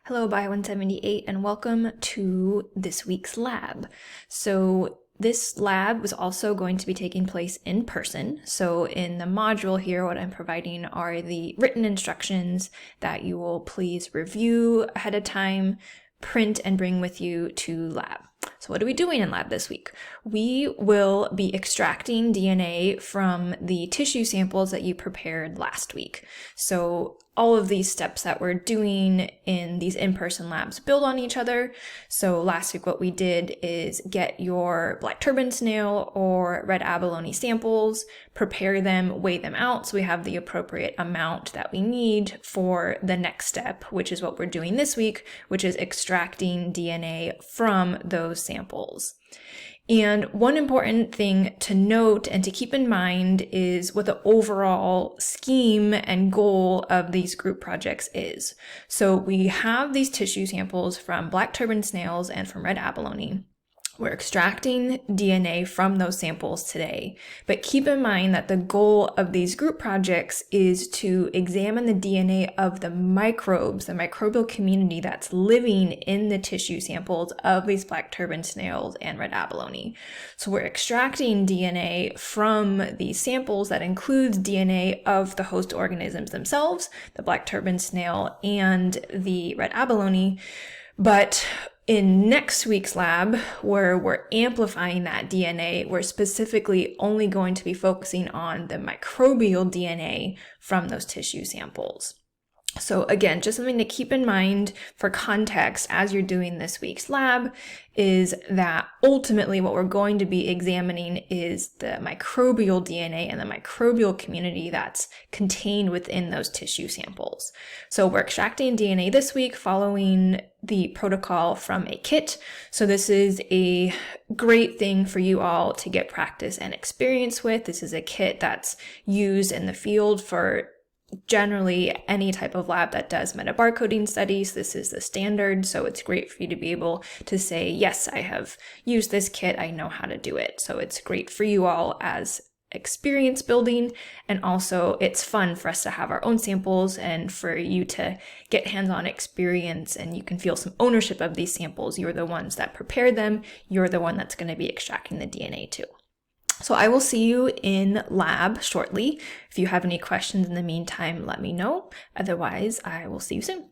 Hello, BIO178, and welcome to this week's lab. So this lab was also going to be taking place in person. So in the module here, what I'm providing are the written instructions that you will please review ahead of time, print, and bring with you to lab. So what are we doing in lab this week? We will be extracting DNA from the tissue samples that you prepared last week. So all of these steps that we're doing in these in-person labs build on each other. So last week what we did is get your black turban snail or red abalone samples, prepare them, weigh them out so we have the appropriate amount that we need for the next step, which is what we're doing this week, which is extracting DNA from those samples. And one important thing to note and to keep in mind is what the overall scheme and goal of these group projects is. So we have these tissue samples from black turban snails and from red abalone. We're extracting DNA from those samples today, but keep in mind that the goal of these group projects is to examine the DNA of the microbes, the microbial community that's living in the tissue samples of these black turban snails and red abalone. So we're extracting DNA from these samples that includes DNA of the host organisms themselves, the black turban snail and the red abalone, but in next week's lab, where we're amplifying that DNA, we're specifically only going to be focusing on the microbial DNA from those tissue samples. So again, just something to keep in mind for context as you're doing this week's lab is that ultimately what we're going to be examining is the microbial DNA and the microbial community that's contained within those tissue samples. So we're extracting DNA this week following the protocol from a kit. So this is a great thing for you all to get practice and experience with. This is a kit that's used in the field for generally any type of lab that does metabarcoding studies. This is the standard, so it's great for you to be able to say, yes, I have used this kit, I know how to do it. So it's great for you all as experience building, and also it's fun for us to have our own samples and for you to get hands-on experience and you can feel some ownership of these samples. You're the ones that prepared them, you're the one that's going to be extracting the DNA too. So I will see you in lab shortly. If you have any questions in the meantime, let me know. Otherwise, I will see you soon.